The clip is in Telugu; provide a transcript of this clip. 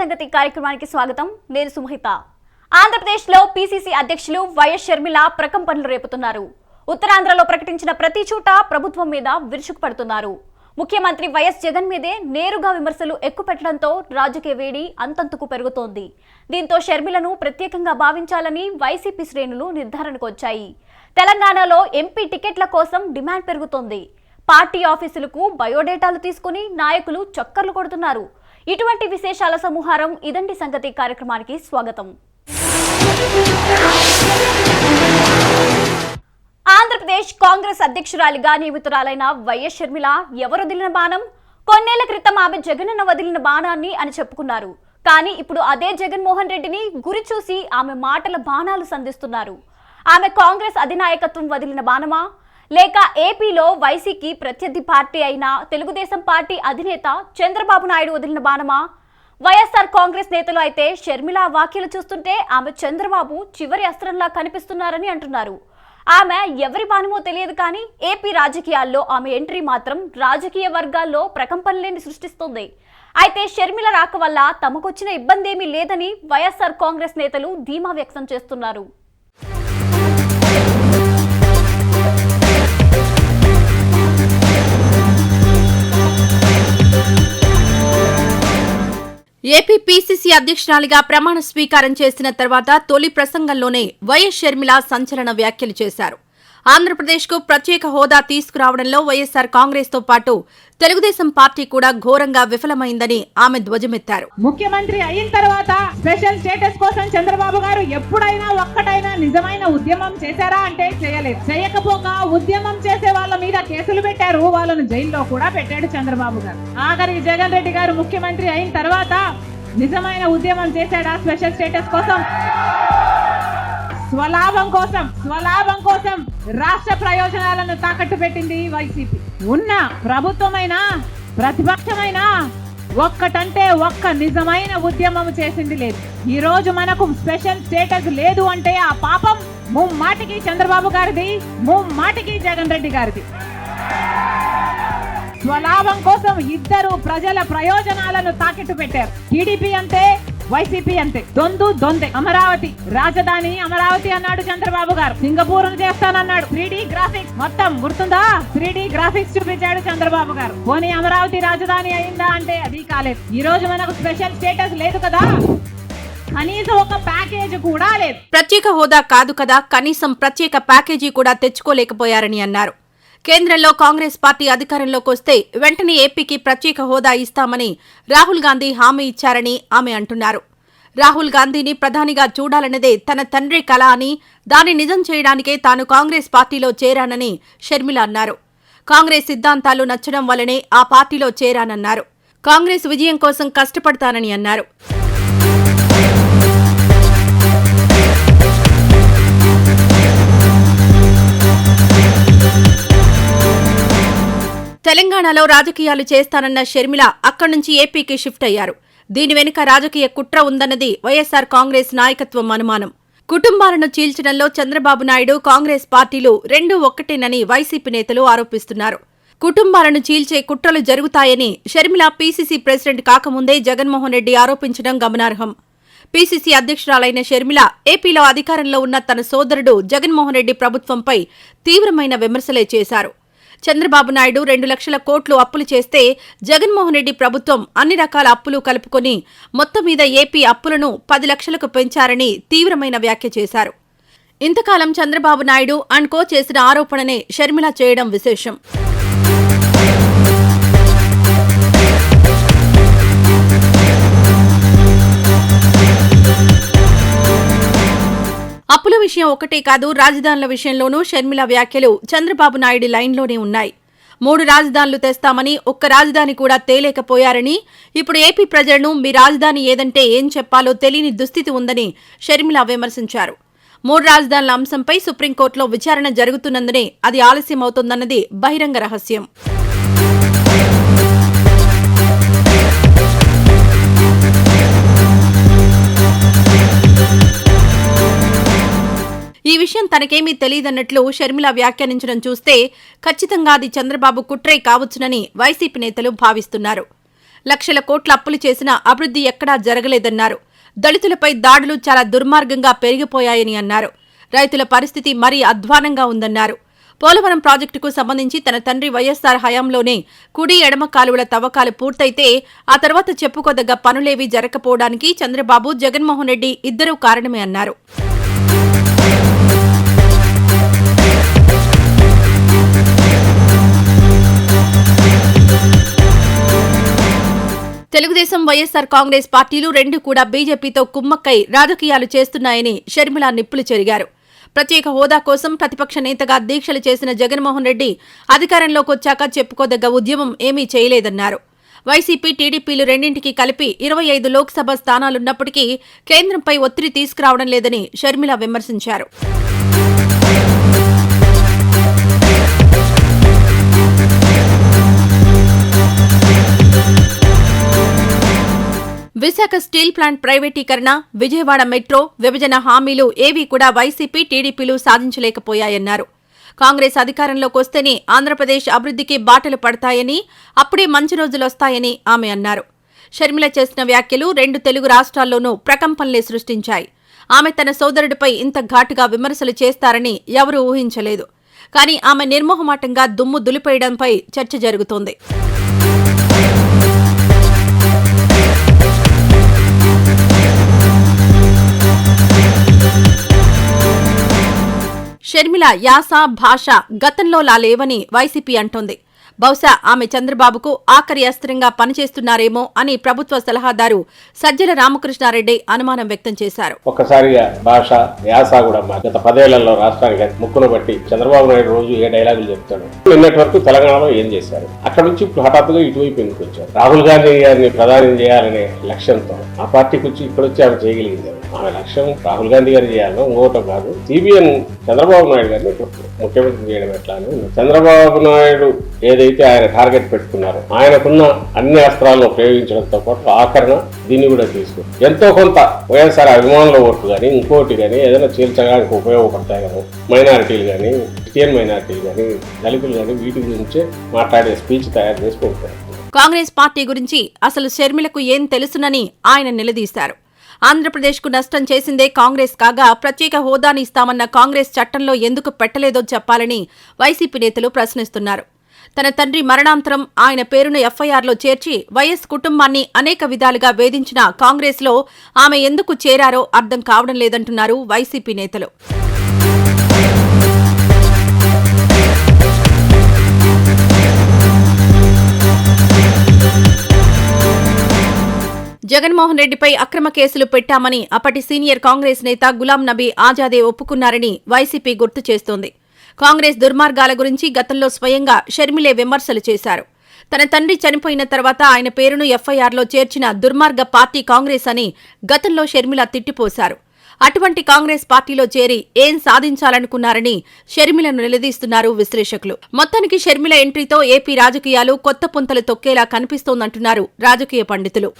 సంగతి కార్యక్రమానికి స్వాగతం. నేను సుమహిత. ఆంధ్రప్రదేశ్లో పీసీసీ అధ్యక్షులు వైఎస్ షర్మిల ప్రకంపనలు రేపుతున్నారు. ఉత్తరాంధ్రలో ప్రకటించిన ప్రతి చోట ప్రభుత్వం మీద విరుచుకుపడుతున్నారు. ముఖ్యమంత్రి వైఎస్ జగన్ మీదే నేరుగా విమర్శలు ఎక్కుపెట్టడంతో రాజకీయ వేడి అంతంతకు పెరుగుతోంది. దీంతో షర్మిలను ప్రత్యేకంగా భావించాలని వైసీపీ శ్రేణులు నిర్ధారణకు వచ్చాయి. తెలంగాణలో ఎంపీ టికెట్ల కోసం డిమాండ్ పెరుగుతోంది. పార్టీ ఆఫీసులకు బయోడేటాలు తీసుకుని నాయకులు చక్కర్లు కొడుతున్నారు. ఇటువంటి విశేషాల సమూహారం ఇదండి సంగతి కార్యక్రమానికి స్వాగతం. ఆంధ్రప్రదేశ్ కాంగ్రెస్ అధ్యక్షురాలిగా నియమితురాలైన వైఎస్ షర్మిల ఎవరు వదిలిన బాణం? కొన్నేళ్ల క్రితం ఆమె జగనన్న వదిలిన బాణాన్ని అని చెప్పుకున్నారు. కానీ ఇప్పుడు అదే జగన్మోహన్ రెడ్డిని గురి చూసి ఆమె మాటల బాణాలు సంధిస్తున్నారు. ఆమె కాంగ్రెస్ అధినాయకత్వం వదిలిన బాణమా, లేక ఏపీలో వైసీపీ ప్రత్యర్థి పార్టీ అయిన తెలుగుదేశం పార్టీ అధినేత చంద్రబాబు నాయుడు వదిలిన బాణమా? వైఎస్ఆర్ కాంగ్రెస్ నేతలు అయితే షర్మిల వ్యాఖ్యలు చూస్తుంటే ఆమె చంద్రబాబు చివరి అస్త్రంలా కనిపిస్తున్నారని అంటున్నారు. ఆమె ఎవరి బాణమో తెలియదు, కానీ ఏపీ రాజకీయాల్లో ఆమె ఎంట్రీ మాత్రం రాజకీయ వర్గాల్లో ప్రకంపనలేని సృష్టిస్తోంది. అయితే షర్మిల రాక వల్ల తమకొచ్చిన ఇబ్బంది ఏమీ లేదని వైఎస్ఆర్ కాంగ్రెస్ నేతలు ధీమా వ్యక్తం చేస్తున్నారు. ఏపీ పీసీసీ అధ్యక్షురాలిగా ప్రమాణ స్వీకారం చేసిన తర్వాత తొలి ప్రసంగంలోనే వైఎస్ షర్మిల సంచలన వ్యాఖ్యలు చేశారు. ఆంధ్రప్రదేశ్కు ప్రత్యేక హోదా తీసుకురావడంలో వైఎస్ఆర్ కాంగ్రెస్ తో పాటు తెలుగుదేశం పార్టీ కూడా ఘోరంగా విఫలమైందని ఆమె ధ్వజమెత్తారు. ముఖ్యమంత్రి అయిన తర్వాత స్పెషల్ స్టేటస్ కోసం చంద్రబాబు గారు ఎప్పుడైనా ఒక్కటైనా నిజమైన ఉద్యమం చేశారా అంటే చేయలేదు. చేయకపోగా ఉద్యమం చేసే వాళ్ళ మీద కేసులు పెట్టారు, వాళ్ళను జైల్లో కూడా పెట్టాడు చంద్రబాబు గారు. ఆఖరికి జగన్ రెడ్డి గారు ముఖ్యమంత్రి అయిన తర్వాత నిజమైన ఉద్యమం చేశాడా స్పెషల్ స్టేటస్ కోసం? స్వలాభం కోసం రాష్ట్ర ప్రయోజనాలను తాకట్టు పెట్టింది వైసీపీ. ఉన్న ప్రభుత్వమైనా ప్రతిపక్షమైనా ఒక్కటంటే ఒక్క నిజమైన ఉద్యమం చేసింది లేదు. ఈ రోజు మనకు స్పెషల్ స్టేటస్ లేదు అంటే ఆ పాపం ముమ్మాటికి చంద్రబాబు గారిది, ముమ్మాటికి జగన్ రెడ్డి గారిది. స్వలాభం కోసం ఇద్దరు ప్రజల ప్రయోజనాలను తాకట్టు పెట్టారు. టీడీపీ అంతే, వైసీపీ అంతే. దొందే. అమరావతి రాజధాని అమరావతి అన్నాడు చంద్రబాబు గారు. సింగపూర్ చేస్తానన్నాడు. 3D గ్రాఫిక్స్ మొత్తం గుర్తుందా? 3D గ్రాఫిక్స్ చూపించాడు చంద్రబాబు గారు. పోనీ అమరావతి రాజధాని అయిందా అంటే అది కాలేదు. ఈ రోజు మనకు స్పెషల్ స్టేటస్ లేదు కదా, కనీసం ఒక ప్యాకేజీ కూడా లేదు. ప్రత్యేక హోదా కాదు కదా, కనీసం ప్రత్యేక ప్యాకేజీ కూడా తెచ్చుకోలేకపోయారని అన్నారు. కేంద్రంలో కాంగ్రెస్ పార్టీ అధికారంలోకి వస్తే వెంటనే ఏపీకి ప్రత్యేక హోదా ఇస్తామని రాహుల్ గాంధీ హామీ ఇచ్చారని ఆమె అంటున్నారు. రాహుల్ గాంధీని ప్రధానిగా చూడాలన్నదే తన తండ్రి కల అని, దాన్ని నిజం చేయడానికే తాను కాంగ్రెస్ పార్టీలో చేరానని షర్మిల అన్నారు. కాంగ్రెస్ సిద్ధాంతాలు నచ్చడం వల్లనే ఆ పార్టీలో చేరానన్నారు. కాంగ్రెస్ విజయం కోసం కష్టపడతానని అన్నారు. తెలంగాణలో రాజకీయాలు చేస్తానన్న షర్మిల అక్కడి నుంచి ఏపీకి షిఫ్ట్ అయ్యారు. దీని వెనుక రాజకీయ కుట్ర ఉందన్నది వైఎస్ఆర్ కాంగ్రెస్ నాయకత్వం అనుమానం. కుటుంబాలను చీల్చడంలో చంద్రబాబు నాయుడు, కాంగ్రెస్ పార్టీలు రెండూ ఒక్కటేనని వైసీపీ నేతలు ఆరోపిస్తున్నారు. కుటుంబాలను చీల్చే కుట్రలు జరుగుతాయని షర్మిల పీసీసీ ప్రెసిడెంట్ కాకముందే జగన్మోహన్ రెడ్డి ఆరోపించడం గమనార్హం. పీసీసీ అధ్యక్షురాలైన షర్మిల ఏపీలో అధికారంలో ఉన్న తన సోదరుడు జగన్మోహన్ రెడ్డి ప్రభుత్వంపై తీవ్రమైన విమర్శలే చేశారు. చంద్రబాబు నాయుడు 2 లక్షల కోట్లు అప్పులు చేస్తే జగన్మోహన్ రెడ్డి ప్రభుత్వం అన్ని రకాల అప్పులు కలుపుకొని మొత్తం మీద ఏపీ అప్పులను 10 లక్షలకు పెంచారని తీవ్రమైన వ్యాఖ్య చేశారు. ఇంతకాలం చంద్రబాబు నాయుడు అండ్ కో చేసిన ఆరోపణనే షర్మిల చేయడం విశేషం. అప్పుల విషయం ఒకటే కాదు, రాజధానుల విషయంలోనూ షర్మిల వ్యాఖ్యలు చంద్రబాబు నాయుడు లైన్లోనే ఉన్నాయి. 3 రాజధానులు తెస్తామని ఒక్క రాజధాని కూడా తేలేకపోయారని, ఇప్పుడు ఏపీ ప్రజలను మీ రాజధాని ఏదంటే ఏం చెప్పాలో తెలియని దుస్థితి ఉందని షర్మిల విమర్శించారు. 3 రాజధానుల అంశంపై సుప్రీంకోర్టులో విచారణ జరుగుతున్నందునే అది ఆలస్యమవుతోందన్నది బహిరంగ రహస్యం. ఈ విషయం తనకేమీ తెలియదన్నట్లు షర్మిల వ్యాఖ్యానించడం చూస్తే ఖచ్చితంగా అది చంద్రబాబు కుట్రే కావచ్చునని వైసీపీ నేతలు భావిస్తున్నారు. లక్షల కోట్ల అప్పులు చేసినా అభివృద్ధి ఎక్కడా జరగలేదన్నారు. దళితులపై దాడులు చాలా దుర్మార్గంగా పెరిగిపోయాయని అన్నారు. రైతుల పరిస్థితి మరీ అధ్వానంగా ఉందన్నారు. పోలవరం ప్రాజెక్టుకు సంబంధించి తన తండ్రి వైఎస్సార్ హయాంలోనే కుడి ఎడమ కాలువల తవ్వకాలు పూర్తయితే ఆ తర్వాత చెప్పుకోదగ్గ పనులేవీ జరగకపోవడానికి చంద్రబాబు, జగన్మోహన్ రెడ్డి ఇద్దరూ కారణమే అన్నారు. తెలుగుదేశం, వైఎస్సార్ కాంగ్రెస్ పార్టీలు రెండు కూడా బీజేపీతో కుమ్మక్కై రాజకీయాలు చేస్తున్నాయని షర్మిల నిప్పులు చెరిగారు. ప్రత్యేక హోదా కోసం ప్రతిపక్ష నేతగా దీక్షలు చేసిన జగన్మోహన్ రెడ్డి అధికారంలోకి వచ్చాక చెప్పుకోదగ్గ ఉద్యమం ఏమీ చేయలేదన్నారు. వైసీపీ, టీడీపీలు రెండింటికి కలిపి 25 లోక్సభ స్థానాలున్నప్పటికీ కేంద్రంపై ఒత్తిడి తీసుకురావడం లేదని షర్మిల విమర్శించారు. విశాఖ స్టీల్ ప్లాంట్ ప్రైవేటీకరణ, విజయవాడ మెట్రో, విభజన హామీలు ఏవీ కూడా వైసీపీ, టీడీపీలు సాధించలేకపోయాయన్నారు. కాంగ్రెస్ అధికారంలోకి వస్తేనే ఆంధ్రప్రదేశ్ అభివృద్ధికి బాటలు పడతాయని, అప్పుడే మంచి రోజులొస్తాయని ఆమె అన్నారు. షర్మిల చేసిన వ్యాఖ్యలు రెండు తెలుగు రాష్ట్రాల్లోనూ ప్రకంపనలే సృష్టించాయి. ఆమె తన సోదరుడిపై ఇంత ఘాటుగా విమర్శలు చేస్తారని ఎవరూ ఊహించలేదు. కానీ ఆమె నిర్మోహమాటంగా దుమ్ము దులిపేయడంపై చర్చ జరుగుతోంది. షర్మిల యాస, భాష గతంలోలా లేవని వైసీపీ అంటోంది. బహుశా ఆమె చంద్రబాబుకు ఆఖరి అస్త్రంగా పనిచేస్తున్నారేమో అని ప్రభుత్వ సలహాదారు సజ్జల రామకృష్ణారెడ్డి అనుమానం వ్యక్తం చేశారు. ఒక్కసారిగా భాష, యాస కూడా గత 10 ఏళ్లలో రాష్ట్రానికి ముక్కును బట్టి చంద్రబాబు నాయుడు రోజు ఏ డైలాగులు చెప్తాడు. నిన్నటి వరకు తెలంగాణలో ఏం చేశారు, అక్కడ నుంచి ఇప్పుడు హఠాత్తుగా ఇటువైపు ఎందుకు వచ్చారు? రాహుల్ గాంధీ గారిని ప్రధాని చేయాలనే లక్ష్యంతో ఆ పార్టీకి వచ్చి ఇక్కడొచ్చి ఆమె చేయగలిగింది. ఆమె లక్ష్యం రాహుల్ గాంధీ గారు చేయాలని ఇంకోటం కాదు, సిబిఎన్ చంద్రబాబు నాయుడు గారిని ముఖ్యమంత్రి చేయడం ఎట్లా అని. చంద్రబాబు నాయుడు ఏదైతే ఆయన టార్గెట్ పెట్టుకున్నారో ఆయనకున్న అన్ని అస్త్రాలను ప్రయోగించడంతో పాటు ఆఖరణ దీన్ని కూడా తీసుకుని ఎంతో కొంత వైఎస్ఆర్ అభిమానుల ఓట్లు కానీ ఇంకోటి కానీ ఏదైనా చీల్చడానికి ఉపయోగపడతాయి కదా. మైనారిటీలు కానీ, క్రిస్టియన్ మైనారిటీలు కానీ, దళితులు కానీ వీటి గురించే మాట్లాడే స్పీచ్ తయారు చేసుకుంటారు. కాంగ్రెస్ పార్టీ గురించి అసలు షర్మిలకు ఏం తెలుసునని ఆయన నిలదీశారు. ఆంధ్రప్రదేశ్కు నష్టం చేసిందే కాంగ్రెస్ కాగా ప్రత్యేక హోదాని ఇస్తామన్న కాంగ్రెస్ చట్టంలో ఎందుకు పెట్టలేదో చెప్పాలని వైసీపీ నేతలు ప్రశ్నిస్తున్నారు. తన తండ్రి మరణాంతరం ఆయన పేరును ఎఫ్ఐఆర్లో చేర్చి వైఎస్ కుటుంబాన్ని అనేక విధాలుగా వేధించిన కాంగ్రెస్లో ఆమె ఎందుకు చేరారో అర్థం కావడం లేదంటున్నారు వైసీపీ నేతలు. జగన్మోహన్ రెడ్డిపై అక్రమ కేసులు పెట్టామని అప్పటి సీనియర్ కాంగ్రెస్ నేత గులాం నబీ ఆజాదే ఒప్పుకున్నారని వైసీపీ గుర్తు చేస్తోంది. కాంగ్రెస్ దుర్మార్గాల గురించి గతంలో స్వయంగా షర్మిలే విమర్శలు చేశారు. తన తండ్రి చనిపోయిన తర్వాత ఆయన పేరును ఎఫ్ఐఆర్లో చేర్చిన దుర్మార్గ పార్టీ కాంగ్రెస్ అని గతంలో షర్మిల తిట్టిపోశారు. అటువంటి కాంగ్రెస్ పార్టీలో చేరి ఏం సాధించాలనుకున్నారని షర్మిలను నిలదీస్తున్నారు విశ్లేషకులు. మొత్తానికి షర్మిల ఎంట్రీతో ఏపీ రాజకీయాలు కొత్త పుంతలు తొక్కేలా కనిపిస్తోందంటున్నారు రాజకీయ పండితులు.